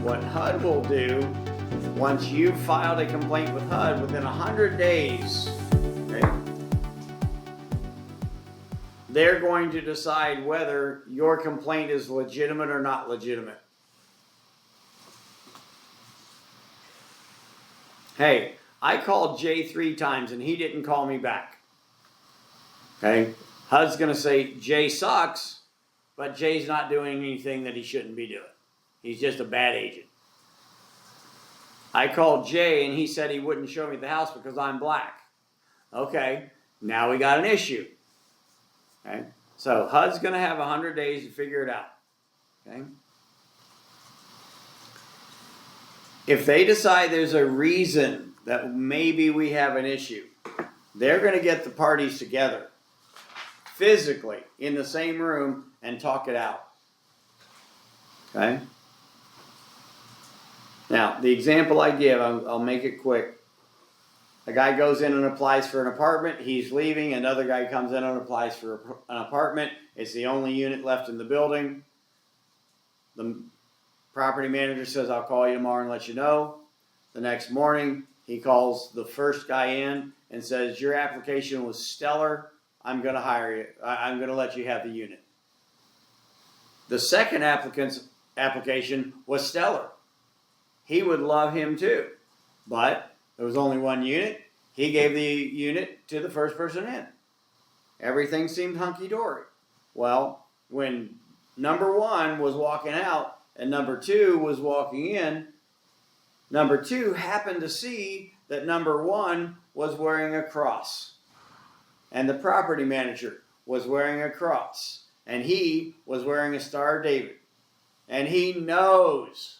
what HUD will do, once you've filed a complaint with HUD within 100 days, okay, they're going to decide whether your complaint is legitimate or not legitimate. Hey, I called Jay 3 times and he didn't call me back. Okay, HUD's going to say Jay sucks, but Jay's not doing anything that he shouldn't be doing. He's just a bad agent. I called Jay and he said he wouldn't show me the house because I'm black. Okay, now we got an issue. Okay, so HUD's going to have 100 days to figure it out. Okay, if they decide there's a reason that maybe we have an issue, they're going to get the parties together physically in the same room and talk it out. Okay? Now, the example I give, I'll make it quick. A guy goes in and applies for an apartment. He's leaving. Another guy comes in and applies for an apartment. It's the only unit left in the building. The property manager says, I'll call you tomorrow and let you know. The next morning, he calls the first guy in and says, your application was stellar. I'm going to hire you. I'm going to let you have the unit. The second applicant's application was stellar. He would love him too. But there was only one unit. He gave the unit to the first person in. Everything seemed hunky-dory. Well, when number 1 was walking out and number 2 was walking in, number 2 happened to see that number 1 was wearing a cross. And the property manager was wearing a cross. And he was wearing a Star of David. And he knows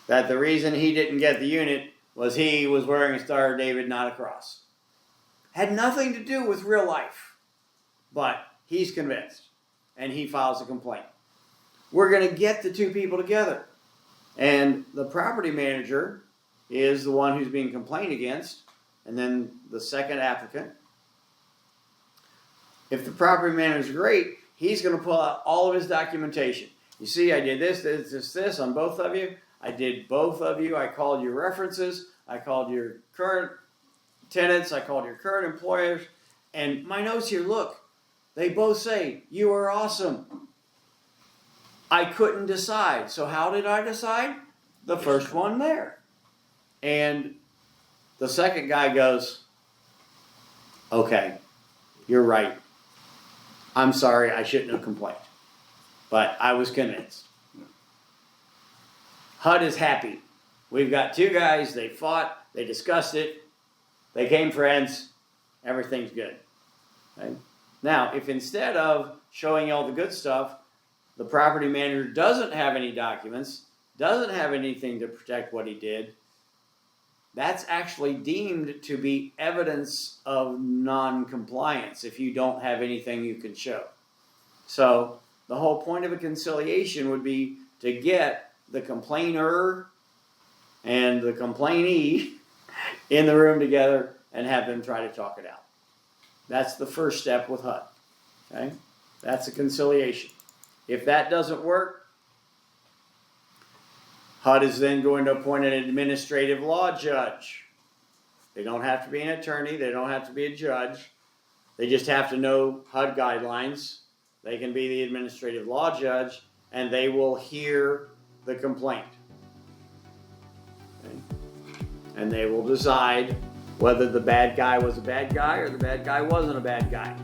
that the reason he didn't get the unit was he was wearing a Star of David, not a cross. Had nothing to do with real life. But he's convinced. And he files a complaint. We're going to get the 2 people together. And the property manager is the one who's being complained against. And then the second applicant. If the property manager is great, he's going to pull out all of his documentation. You see, I did this on both of you. I did both of you. I called your references. I called your current tenants. I called your current employers. And my notes here, look, they both say, you are awesome. I couldn't decide. So how did I decide? The first one there. And the second guy goes, okay, you're right. I'm sorry, I shouldn't have complained. But I was convinced. HUD is happy. We've got 2 guys, they fought, they discussed it, they became friends, everything's good. Okay? Now, if instead of showing you all the good stuff, the property manager doesn't have any documents, doesn't have anything to protect what he did, that's actually deemed to be evidence of non-compliance if you don't have anything you can show. So the whole point of a conciliation would be to get the complainer and the complainee in the room together and have them try to talk it out. That's the first step with HUD. Okay? That's a conciliation. If that doesn't work, HUD is then going to appoint an administrative law judge. They don't have to be an attorney. They don't have to be a judge. They just have to know HUD guidelines. They can be the administrative law judge, and they will hear the complaint. Okay? And they will decide whether the bad guy was a bad guy or the bad guy wasn't a bad guy.